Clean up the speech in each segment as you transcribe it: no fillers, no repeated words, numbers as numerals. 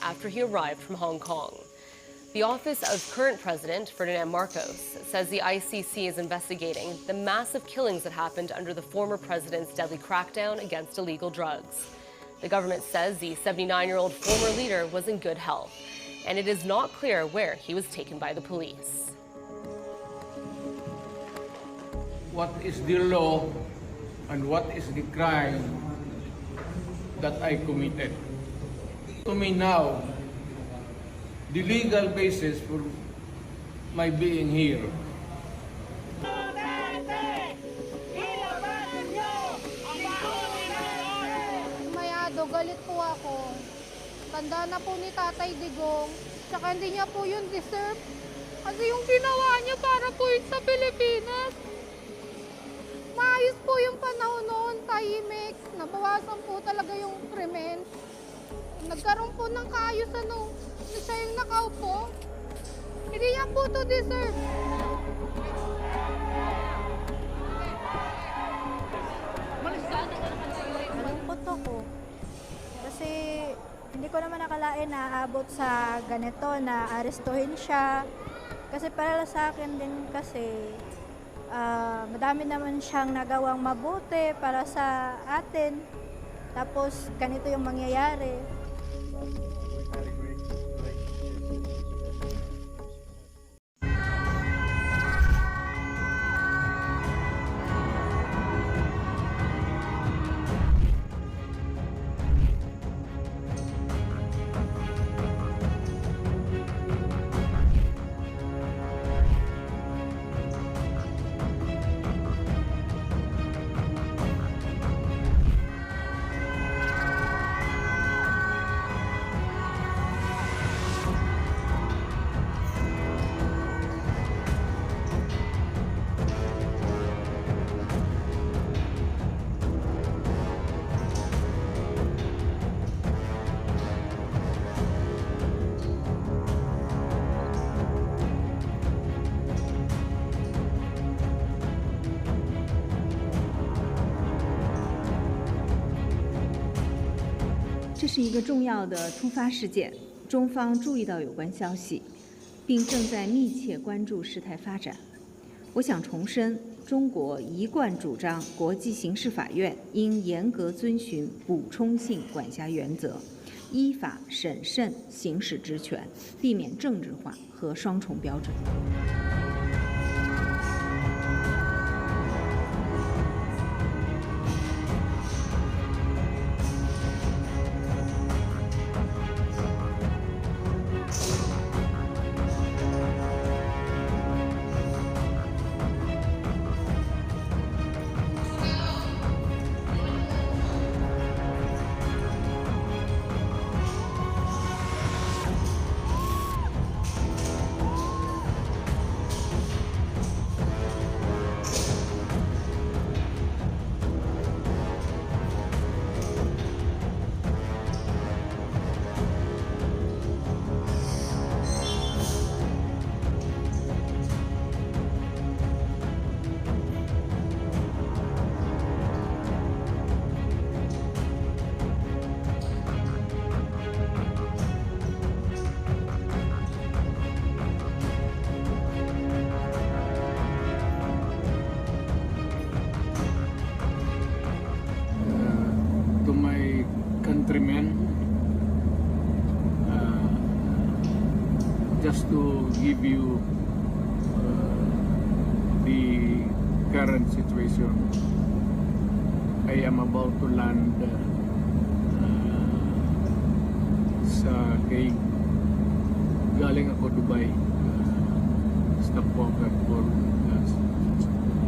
after he arrived from Hong Kong. The office of current President Ferdinand Marcos says the ICC is investigating the massive killings that happened under the former president's deadly crackdown against illegal drugs. The government says the 79-year-old former leader was in good health, and it is not clear where he was taken by the police. What is the law and what is the crime that I committed? To me now, the legal basis for my being here. Mayado, galit po ako. Tanda na po ni Tatay Digong, tsaka hindi niya po yun deserve. Kasi yung ginawa niya para po yun sa Pilipinas. Maayos po yung panahon noon, tahimik. Nabawasan po talaga yung krimen. Nagkaroon po ng kaayusan nung siya yung nakaupo. Hindi niya po to deserve. Malungkot ako. Kasi hindi ko naman nakalain na aabot sa ganito na arestuhin siya. Kasi para sa akin din kasi madami naman siyang nagawang mabuti para sa atin. Tapos ganito yung mangyayari.这是一个重要的突发事件，中方注意到有关消息，并正在密切关注事态发展。我想重申，中国一贯主张国际刑事法院应严格遵循补充性管辖原则，依法审慎行使职权，避免政治化和双重标准。Just to give you the current situation, I am about to land sa Hague. Galing ako Dubai, stop po agad for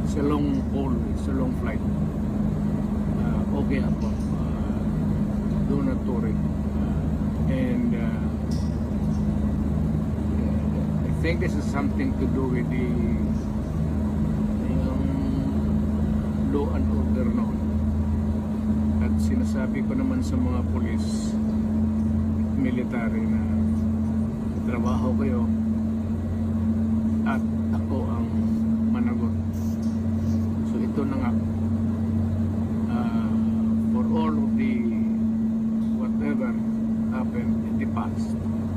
it's a long haul, it's a long flight. Okay ako, do not worry. And I think this is something to do with the law and order noon. At sinasabi ko naman sa mga pulis, military na trabaho kayo at ako ang managot. So ito na nga, for all of the whatever happened in the past, gusto.